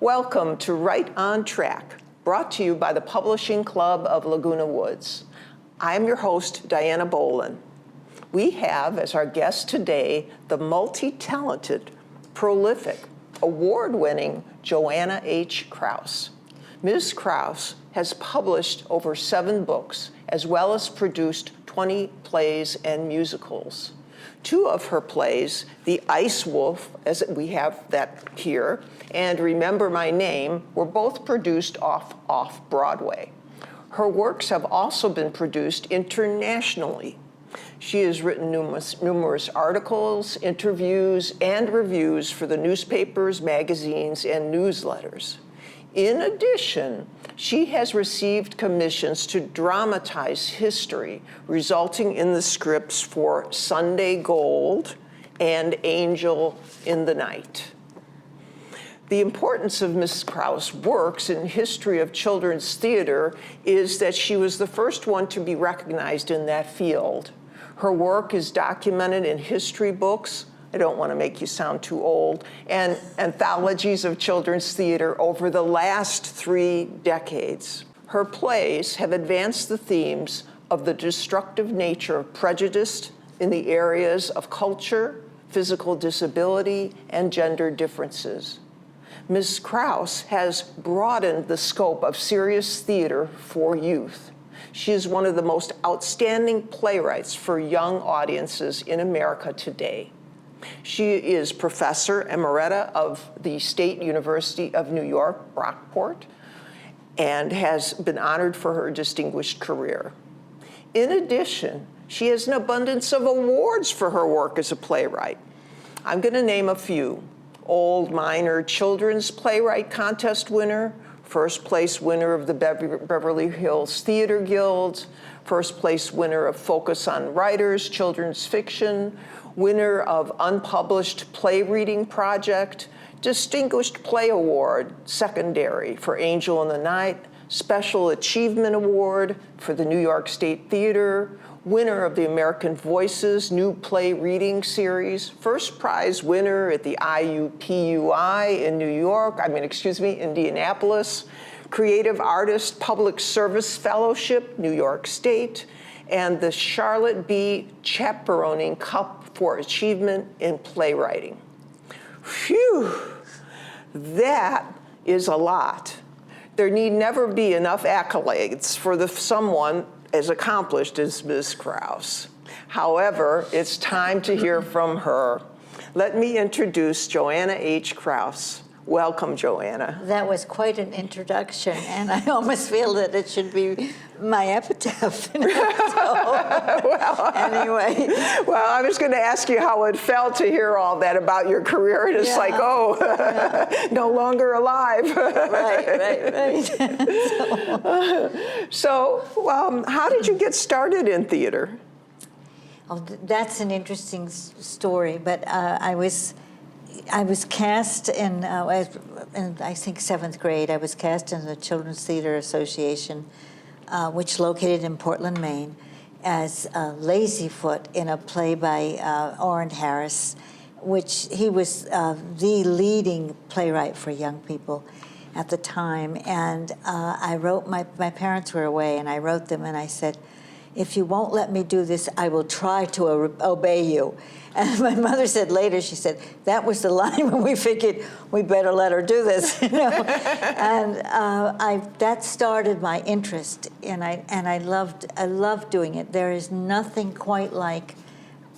Welcome to Right on Track, brought to you by the Publishing Club of Laguna Woods. I'm your host, Dianna Bolen. We have as our guest today the multi-talented, prolific, award-winning Dianna H. Krause. Ms. Krause has published over 7 books, as well as produced 20 plays and musicals. 2 of her plays, The Ice Wolf, as we have that here, and Remember My Name, were both produced off-Broadway. Her works have also been produced internationally. She has written numerous articles, interviews, and reviews for the newspapers, magazines, and newsletters. In addition, she has received commissions to dramatize history, resulting in the scripts for Sunday Gold and Angel in the Night. The importance of Ms. Krause's works in history of children's theater is that she was the first one to be recognized in that field. Her work is documented in history books, I don't want to make you sound too old, and anthologies of children's theater over the last 3 decades. Her plays have advanced the themes of the destructive nature of prejudice in the areas of culture, physical disability, and gender differences. Ms. Krause has broadened the scope of serious theater for youth. She is one of the most outstanding playwrights for young audiences in America today. She is Professor Emerita of the State University of New York, Rockport, and has been honored for her distinguished career. In addition, she has an abundance of awards for her work as a playwright. I'm going to name a few. Old Minor Children's Playwright Contest winner, first place winner of the Beverly Hills Theater Guild, first place winner of Focus on Writers Children's Fiction, winner of Unpublished Play Reading Project, Distinguished Play Award, secondary for Angel in the Night, Special Achievement Award for the New York State Theater, winner of the American Voices New Play Reading Series, first prize winner at the IUPUI in Indianapolis, Creative Artist Public Service Fellowship, New York State, and the Charlotte B. Chaperoning Cup for Achievement in Playwriting. Phew, that is a lot. There need never be enough accolades for someone as accomplished as Ms. Krause. However, it's time to hear from her. Let me introduce Dianna H. Krause. Welcome, Dianna. That was quite an introduction, and I almost feel that it should be my epitaph. Anyway. Well, I was going to ask you how it felt to hear all that about your career, and it's like, no longer alive. Right. So how did you get started in theater? Oh, that's an interesting story, but I was cast in I think 7th grade. I was cast in the Children's Theater Association, which located in Portland, Maine, as Lazyfoot in a play by Orrin Harris, which he was the leading playwright for young people at the time. And I wrote, my parents were away, and I wrote them and I said, if you won't let me do this, I will try to obey you. And my mother said later, she said, that was the line when we figured we better let her do this, you know. And that started my interest, and I loved doing it. There is nothing quite like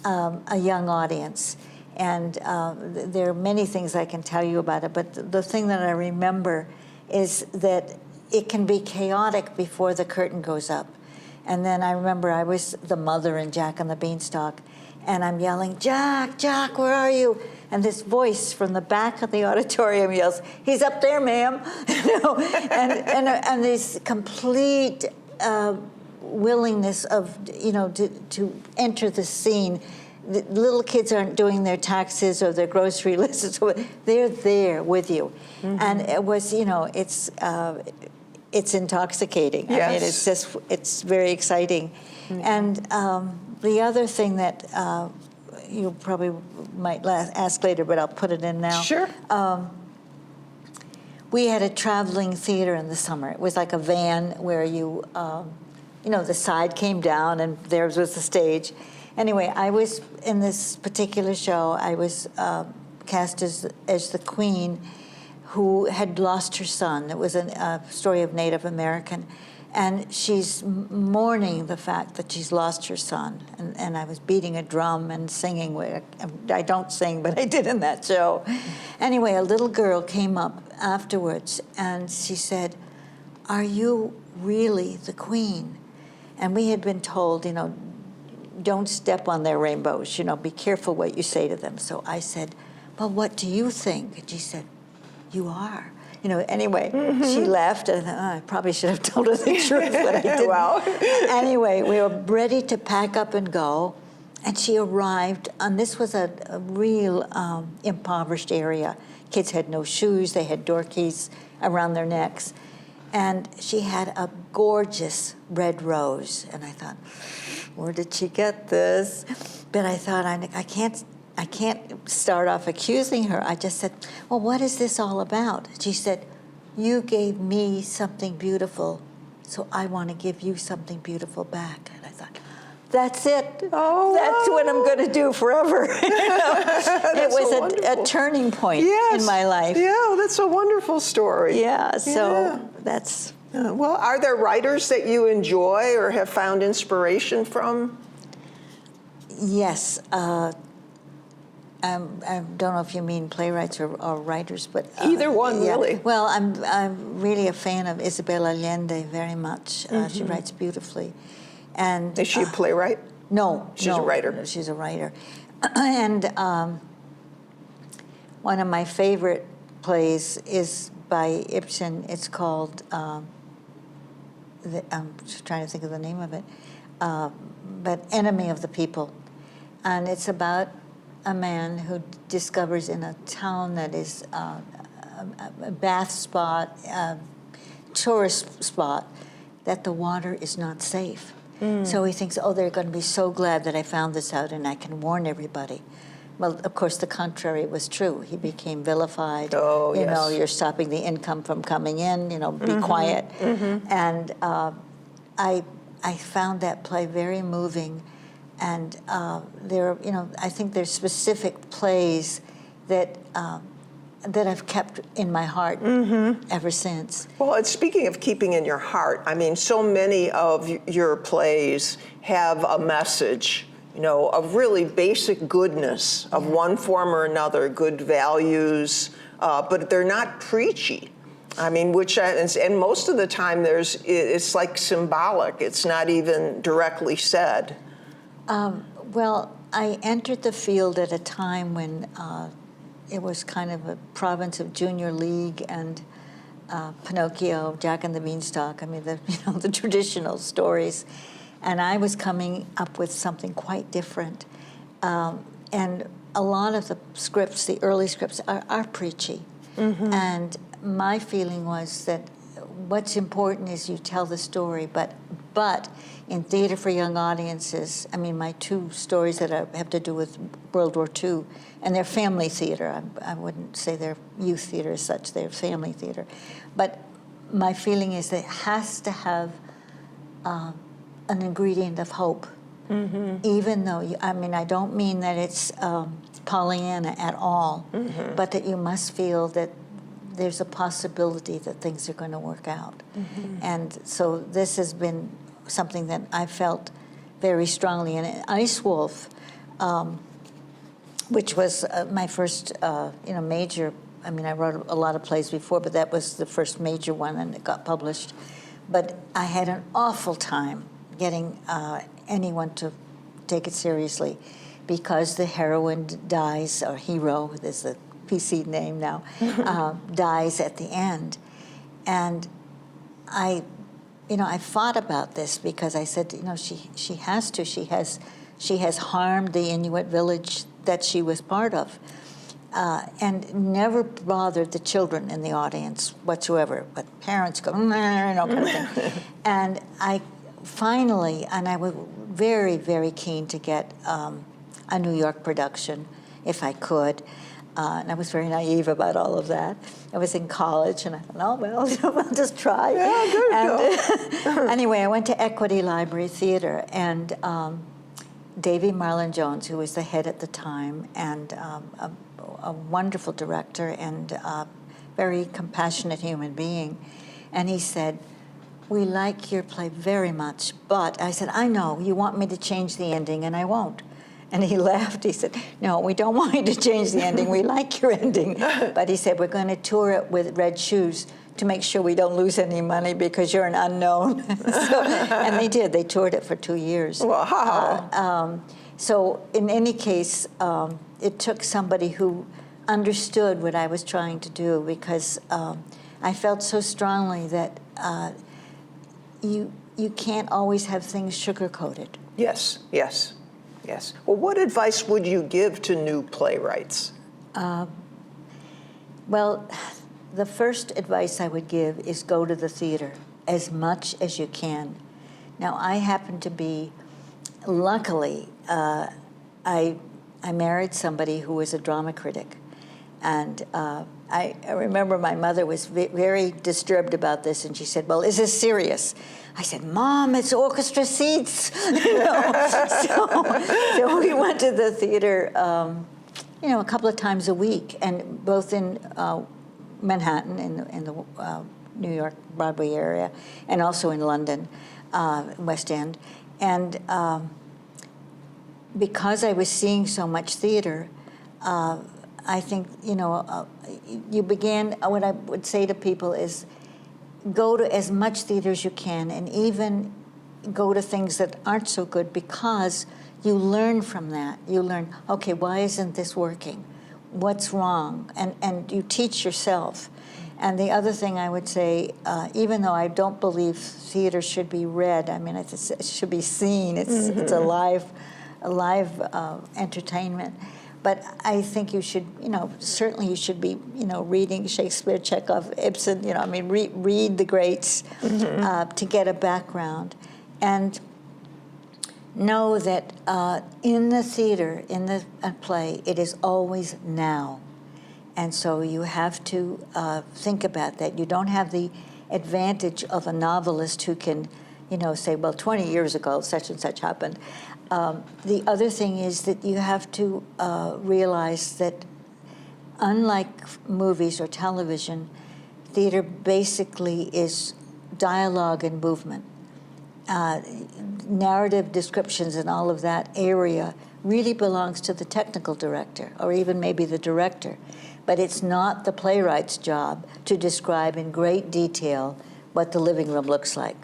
a young audience. And there are many things I can tell you about it, but the thing that I remember is that it can be chaotic before the curtain goes up. And then I remember I was the mother in Jack and the Beanstalk, and I'm yelling, Jack, where are you? And this voice from the back of the auditorium yells, he's up there, ma'am. You know? and this complete willingness of, to enter the scene. The little kids aren't doing their taxes or their grocery lists. They're there with you. Mm-hmm. And it was, it's intoxicating. Yes. I mean, it's very exciting. Mm-hmm. And the other thing that you probably might ask later, but I'll put it in now. Sure. we had a traveling theater in the summer. It was like a van where you know, the side came down and there was the stage. Anyway, I was in this particular show, I was cast as the queen who had lost her son. It was a story of Native American. And she's mourning the fact that she's lost her son. And I was beating a drum and singing. I don't sing, but I did in that show. Anyway, a little girl came up afterwards and she said, "Are you really the queen?" And we had been told, you know, don't step on their rainbows, you know, be careful what you say to them. So I said, "Well, what do you think?" And she said, "You are." You know, anyway, she left, and I probably should have told her the truth, but I didn't. Well. Anyway, we were ready to pack up and go, and she arrived, and this was a real impoverished area. Kids had no shoes, they had door keys around their necks, and she had a gorgeous red rose, and I thought, where did she get this? But I thought, I can't start off accusing her. I just said, "Well, what is this all about?" She said, "You gave me something beautiful, so I want to give you something beautiful back." And I thought, that's it. Oh, that's what I'm going to do forever. You know? It was so a turning point Yes. in my life. Yeah, that's a wonderful story. Yeah, so Yeah. that's... Well, are there writers that you enjoy or have found inspiration from? Yes. I don't know if you mean playwrights or writers, but Either one, yeah. really. Well, I'm really a fan of Isabel Allende very much. She writes beautifully, and Is she a playwright? no, She's a writer. She's a writer, and one of my favorite plays is by Ibsen. It's called. I'm just trying to think of the name of it, but Enemy of the People, and it's about a man who discovers in a town that is a bath spot, tourist spot, that the water is not safe. So he thinks, oh, they're going to be so glad that I found this out and I can warn everybody. Well, of course, the contrary was true. He became vilified. Oh, you yes. know, you're stopping the income from coming in, you know, be quiet. And I found that play very moving. And there, you know, I think there's specific plays that that I've kept in my heart ever since. Well, and speaking of keeping in your heart, I mean, so many of your plays have a message, you know, of really basic goodness of one form or another, good values, but they're not preachy. I mean, and most of the time it's like symbolic. It's not even directly said. Well, I entered the field at a time when it was kind of a province of Junior League and Pinocchio, Jack and the Beanstalk. I mean, the traditional stories, and I was coming up with something quite different. And a lot of the scripts, the early scripts, are preachy, and my feeling was that what's important is you tell the story, but in theater for young audiences, I mean, my two stories that have to do with World War II, and they're family theater. I wouldn't say they're youth theater as such, they're family theater. But my feeling is that it has to have an ingredient of hope, even though, I mean, I don't mean that it's Pollyanna at all, but that you must feel that there's a possibility that things are going to work out. And so this has been something that I felt very strongly. And Ice Wolf, which was my first major, I mean, I wrote a lot of plays before, but that was the first major one and it got published. But I had an awful time getting anyone to take it seriously because the heroine dies, or hero, there's a PC name now, dies at the end. And I fought about this because I said, she has harmed the Inuit village that she was part of, and never bothered the children in the audience whatsoever. But parents go, kind of thing. And I was very, very keen to get a New York production, if I could. and I was very naive about all of that. I was in college, and I thought, oh, well, I'll just try. Yeah, And anyway, I went to Equity Library Theater, and Davy Marlon Jones, who was the head at the time, and a wonderful director and very compassionate human being, and he said, "We like your play very much, but," I said, "I know, you want me to change the ending, and I won't." And he laughed. He said, "No, we don't want you to change the ending. We like your ending." But he said, "We're going to tour it with Red Shoes to make sure we don't lose any money because you're an unknown." And they did. They toured it for 2 years. Wow. So in any case, it took somebody who understood what I was trying to do, because I felt so strongly that you can't always have things sugar-coated. Yes, yes, yes. Well, what advice would you give to new playwrights? Well, the first advice I would give is go to the theater as much as you can. Now, I happen to be, luckily, I married somebody who was a drama critic. And I remember my mother was very disturbed about this, and she said, "Well, is this serious?" I said, "Mom, it's orchestra seats." So we went to the theater, a couple of times a week, and both in Manhattan, in the New York Broadway area, and also in London, West End. And because I was seeing so much theater, I think, you began, what I would say to people is go to as much theater as you can, and even go to things that aren't so good, because you learn from that. You learn, okay, why isn't this working? What's wrong? And you teach yourself. And the other thing I would say, even though I don't believe theater should be read, I mean, it should be seen. It's a live entertainment. But I think you should, certainly you should be, reading Shakespeare, Chekhov, Ibsen, read the greats to get a background. And know that in the theater, in the play, it is always now. And so you have to think about that. You don't have the advantage of a novelist who can, say, well, 20 years ago, such and such happened. The other thing is that you have to realize that unlike movies or television, theater basically is dialogue and movement. Narrative descriptions and all of that area really belongs to the technical director, or even maybe the director. But it's not the playwright's job to describe in great detail what the living room looks like.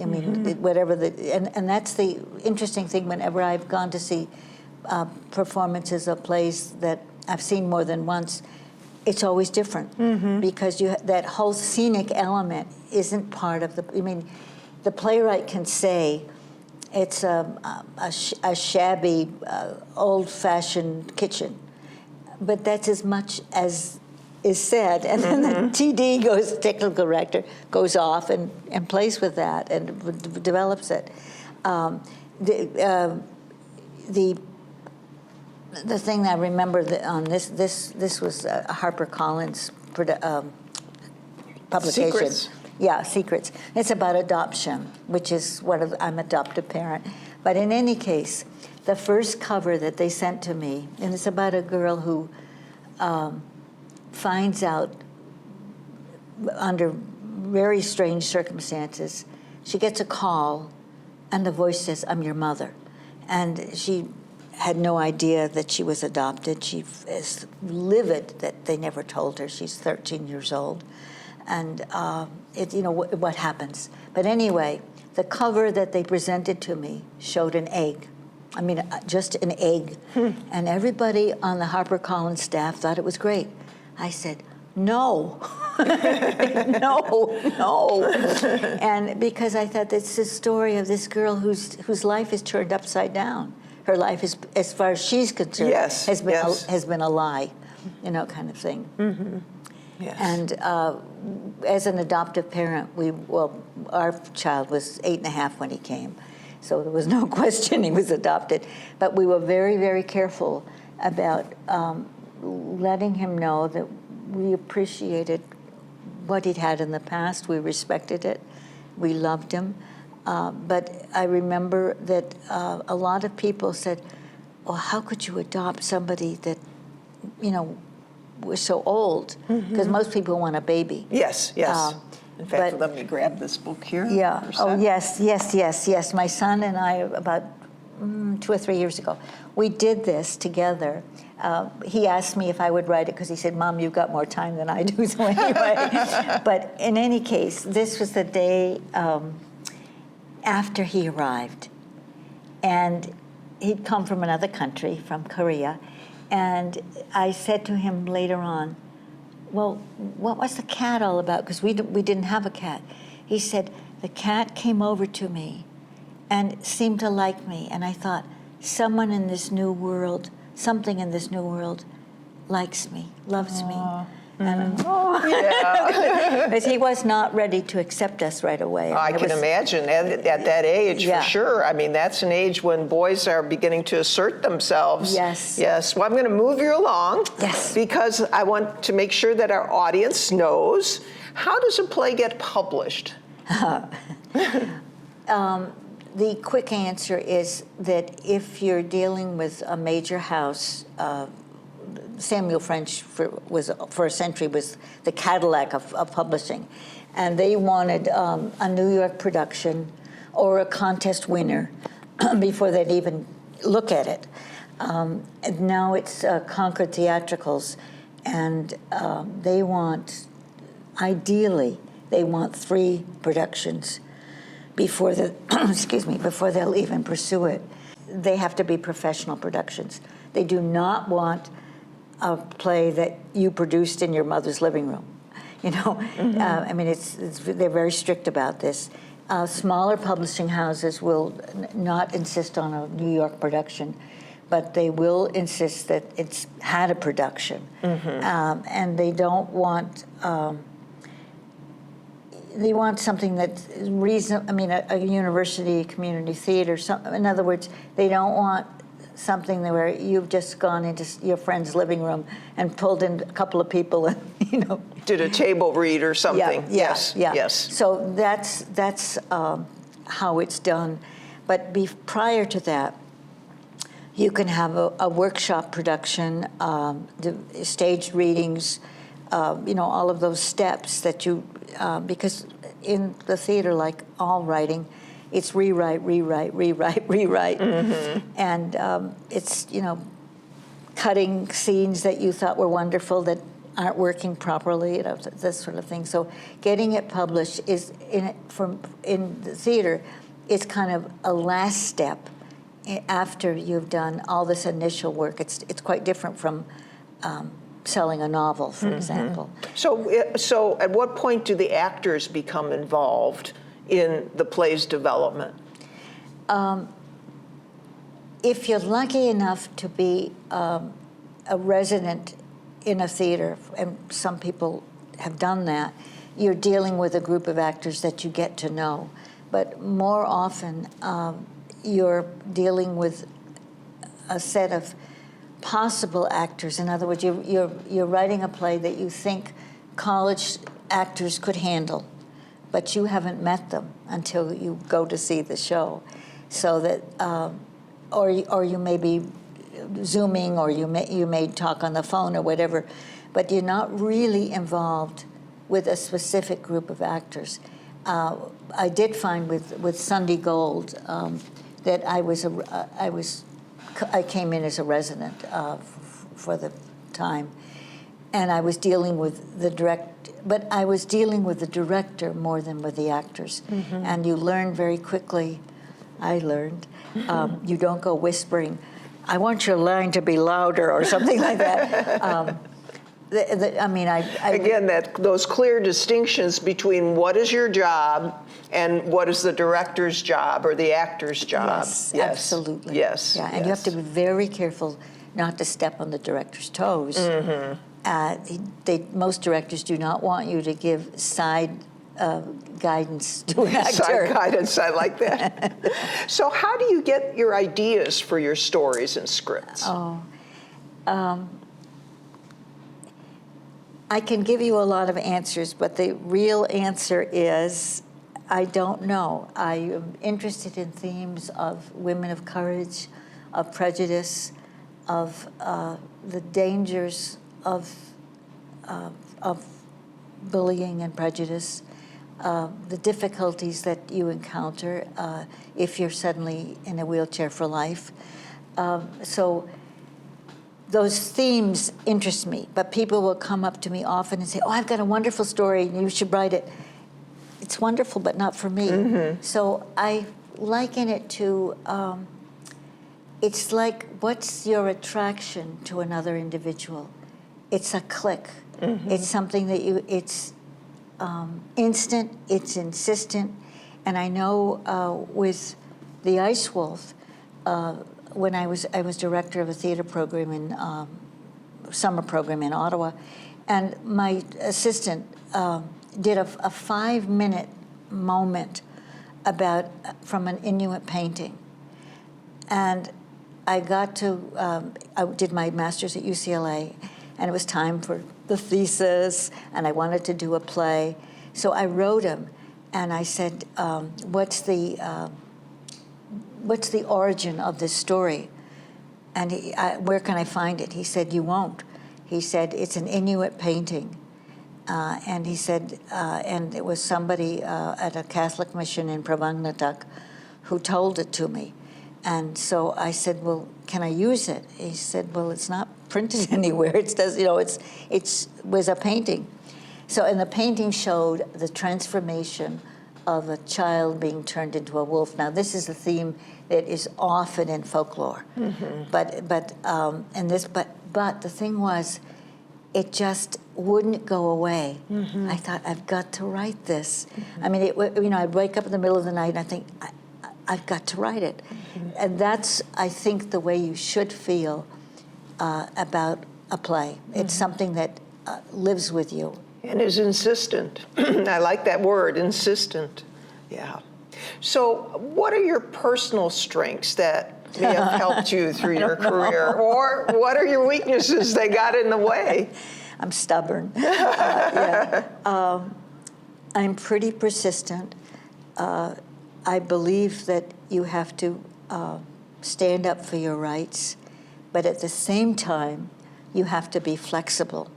I mean, whatever and that's the interesting thing. Whenever I've gone to see performances of plays that I've seen more than once, it's always different because that whole scenic element isn't part of the. I mean, the playwright can say it's a shabby, old-fashioned kitchen, but that's as much as is said, and then the TD technical director, goes off and plays with that and develops it. The thing I remember on this was a HarperCollins publication. Secrets. Yeah, Secrets. It's about adoption, which is I'm an adoptive parent. But in any case, the first cover that they sent to me, and it's about a girl who finds out under very strange circumstances, she gets a call, and the voice says, "I'm your mother." And she had no idea that she was adopted. She is livid that they never told her. She's 13 years old. And what happens. But anyway, the cover that they presented to me showed an egg. I mean, just an egg. And everybody on the HarperCollins staff thought it was great. I said, no, no. And because I thought it's the story of this girl whose life is turned upside down. Her life is, as far as she's concerned, has been a lie, kind of thing. Yes. And as an adoptive parent, our child was 8.5 when he came, so there was no question he was adopted. But we were very, very careful about letting him know that we appreciated what he'd had in the past. We respected it. We loved him. But I remember that a lot of people said, well, how could you adopt somebody that, was so old? Because most people want a baby. Yes, yes. In fact, let me grab this book here. Yeah. Oh, yes. My son and I, about 2 or 3 years ago, we did this together. He asked me if I would write it because he said, Mom, you've got more time than I do. So anyway, but in any case, this was the day after he arrived. And he'd come from another country, from Korea. And I said to him later on, well, what was the cat all about? Because we didn't have a cat. He said, the cat came over to me and seemed to like me. And I thought, something in this new world likes me, loves me. And because he was not ready to accept us right away. I can imagine at that age, for sure. I mean, that's an age when boys are beginning to assert themselves. Yes. Yes. Well, I'm going to move you along. Yes. Because I want to make sure that our audience knows, how does a play get published? The quick answer is that if you're dealing with a major house, Samuel French for a century was the Cadillac of publishing, and they wanted a New York production or a contest winner before they'd even look at it. And now it's Concord Theatricals, and ideally, they want 3 productions before before they'll even pursue it. They have to be professional productions. They do not want a play that you produced in your mother's living room. I mean, they're very strict about this. Smaller publishing houses will not insist on a New York production, but they will insist that it's had a production. And they don't want, they want something that's reasonable. I mean, a university community theater. In other words, they don't want something where you've just gone into your friend's living room and pulled in a couple of people and, did a table read or something. Yes. So that's how it's done. But prior to that, you can have a workshop production, the staged readings, all of those steps that because in the theater, like all writing, it's rewrite. And it's, cutting scenes that you thought were wonderful that aren't working properly, this sort of thing. So getting it published is, in the theater, it's kind of a last step after you've done all this initial work. It's quite different from selling a novel, for example. So at what point do the actors become involved in the play's development? If you're lucky enough to be a resident in a theater, and some people have done that, you're dealing with a group of actors that you get to know. But more often, you're dealing with a set of possible actors. In other words, you're writing a play that you think college actors could handle, but you haven't met them until you go to see the show. So that, or you may be Zooming, or you may talk on the phone or whatever, but you're not really involved with a specific group of actors. I did find with Sunday Gold that I came in as a resident for the time, and I was dealing with the director more than with the actors. And you learn very quickly. I learned you don't go whispering, I want your line to be louder or something like that. Again, those clear distinctions between what is your job and what is the director's job or the actor's job. Yes, absolutely. Yes. Yeah, and you have to be very careful not to step on the director's toes. Most directors do not want you to give side guidance to an actor. Side guidance, I like that. So how do you get your ideas for your stories and scripts? I can give you a lot of answers, but the real answer is I don't know. I am interested in themes of women of courage, of prejudice, of the dangers of bullying and prejudice, the difficulties that you encounter if you're suddenly in a wheelchair for life. So those themes interest me, but people will come up to me often and say, oh, I've got a wonderful story, and you should write it. It's wonderful, but not for me. Mm-hmm. So I liken it to, it's like, what's your attraction to another individual? It's a click. Mm-hmm. It's something that it's instant, it's insistent. And I know with The Ice Wolf, when I was director of a theater program in summer program in Ottawa, and my assistant did a 5-minute moment from an Inuit painting, and I got to I did my master's at UCLA, and it was time for the thesis, and I wanted to do a play, so I wrote him, and I said, what's the origin of this story? And where can I find it? He said, you won't. He said, it's an Inuit painting. And he said, and it was somebody at a Catholic mission in Pravangnatuk who told it to me. And so I said, well, can I use it? He said, well, it's not printed anywhere. It was a painting. So, and the painting showed the transformation of a child being turned into a wolf. Now, this is a theme that is often in folklore, mm-hmm. but the thing was, it just wouldn't go away. Mm-hmm. I thought, I've got to write this. Mm-hmm. I mean, I'd wake up in the middle of the night and I think, I've got to write it, mm-hmm. and that's, I think, the way you should feel about a play. Mm-hmm. It's something that lives with you. And is insistent. I like that word, insistent. Yeah. So what are your personal strengths that may have helped you through your career? Or what are your weaknesses that got in the way? I'm stubborn. Yeah. I'm pretty persistent. I believe that you have to stand up for your rights, but at the same time, you have to be flexible.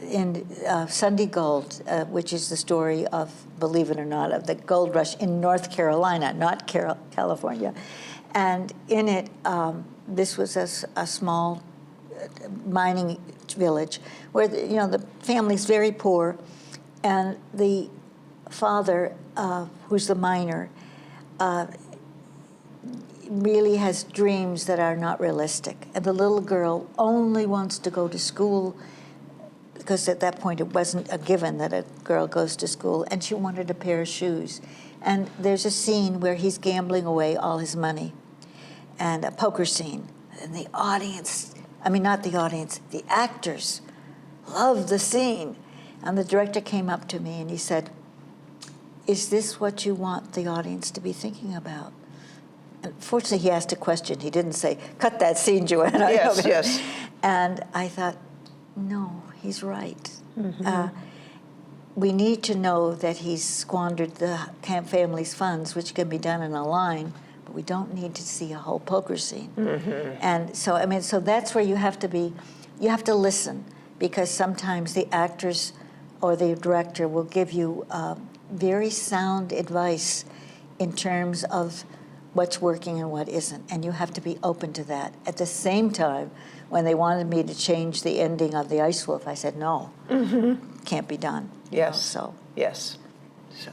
In Sunday Gold, which is the story of, believe it or not, of the gold rush in North Carolina, not California. And in it, this was a small mining village where the family's very poor, and the father, who's the miner, really has dreams that are not realistic. And the little girl only wants to go to school, because at that point it wasn't a given that a girl goes to school, and she wanted a pair of shoes. And there's a scene where he's gambling away all his money, and a poker scene. And the audience, the actors loved the scene. And the director came up to me and he said, is this what you want the audience to be thinking about? And fortunately, he asked a question. He didn't say, cut that scene, Joanna. Yes. And I thought, no, he's right. Mm-hmm. We need to know that he's squandered the family's funds, which can be done in a line, but we don't need to see a whole poker scene. Mm-hmm. And so, so that's where you have to listen, because sometimes the actors or the director will give you very sound advice in terms of what's working and what isn't, and you have to be open to that. At the same time, when they wanted me to change the ending of The Ice Wolf, I said, no, mm-hmm. can't be done. Yes. Yes. So,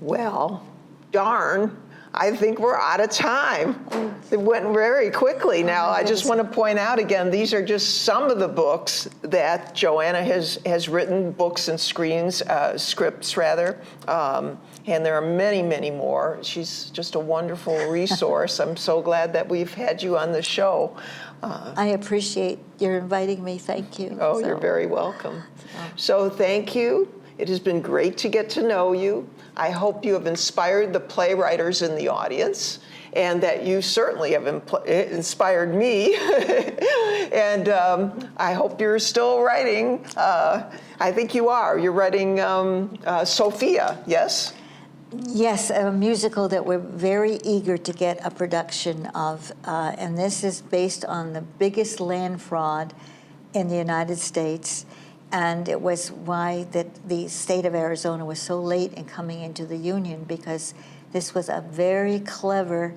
well, darn, I think we're out of time. It went very quickly. Now, I just want to point out again, these are just some of the books that Joanna has written, books and scripts rather. And there are many, many more. She's just a wonderful resource. I'm so glad that we've had you on the show. I appreciate your inviting me. Thank you. Oh, you're very welcome. So thank you. It has been great to get to know you. I hope you have inspired the playwriters in the audience. and that you certainly have inspired me. And I hope you're still writing. I think you are. You're writing Sophia, yes? Yes, a musical that we're very eager to get a production of, and this is based on the biggest land fraud in the United States, and it was why that the state of Arizona was so late in coming into the union, because this was a very clever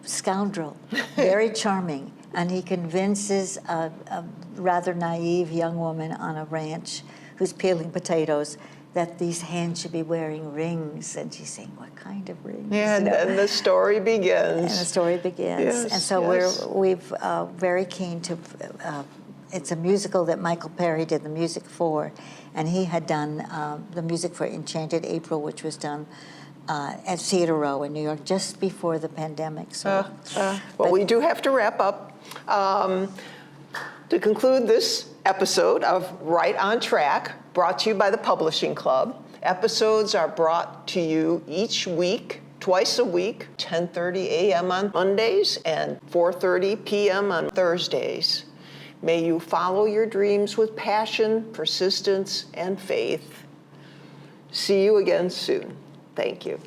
scoundrel, very charming, and he convinces a rather naive young woman on a ranch who's peeling potatoes that these hands should be wearing rings, and she's saying, "What kind of rings?" Yeah, and then the story begins. And the story begins. Yes, and so yes. we're very keen to. It's a musical that Michael Perry did the music for, and he had done the music for Enchanted April, which was done at Theater Row in New York just before the pandemic. So, Well, we do have to wrap up. To conclude this episode of Right on Track, brought to you by the Publishing Club, episodes are brought to you each week, twice a week, 10:30 a.m. on Mondays and 4:30 p.m. on Thursdays. May you follow your dreams with passion, persistence, and faith. See you again soon. Thank you.